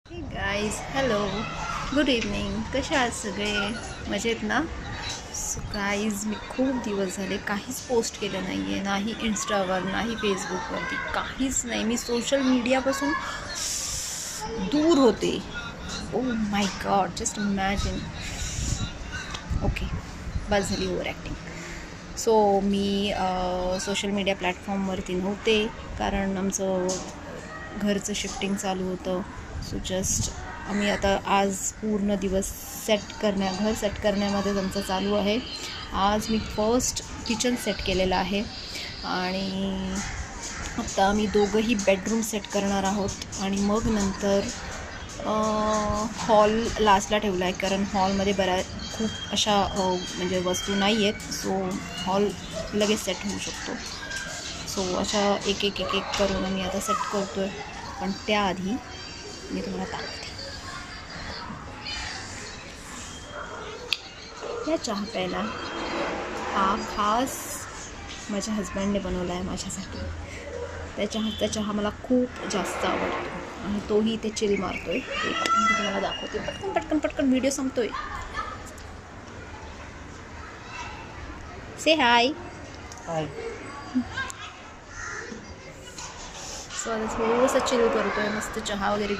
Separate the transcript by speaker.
Speaker 1: हे guys, hello, good evening. कशा आहात सगळे? मजेत ना? सो गाईज, मी खूप दिवस झाले काहीच पोस्ट केलं नाही आहे, नाही इंस्टावर, नाही फेसबुकवरती, काहीच नाही. मी सोशल मीडियापासून दूर होते. Oh my god, just imagine. Okay, बस झाली ओव्हर ॲक्टिंग. सो मी सोशल मीडिया प्लॅटफॉर्मवरती नव्हते, कारण आमचं घरचं शिफ्टिंग चालू होतं. सो जस्ट आम्ही आता आज पूर्ण दिवस घर सेट करण्यामध्येच आमचं चालू आहे. आज मी फर्स्ट किचन सेट केलेलं आहे आणि आता आम्ही दोघंही बेडरूम सेट करणार आहोत आणि मग नंतर हॉल लास्टला ठेवला आहे, कारण हॉलमध्ये खूप अशा म्हणजे वस्तू नाही आहेत. सो हॉल लगेच सेट होऊ शकतो. सो अशा एक एक एक एक करून आम्ही आता सेट करतो आहे. पण त्याआधी मी तुम्हाला दाखवते. या चहा प्यायला हा खास माझ्या हजबंडने बनवला आहे माझ्यासाठी. त्याच्या हातचा चहा मला खूप जास्त आवडतो आणि तोही ते चिल मारतो आहे. मी तुम्हाला दाखवते. पटकन पटकन पटकन व्हिडिओ संपतोय. से हाय. सो आता थोडंसं चिल करतो आहे, मस्त चहा वगैरे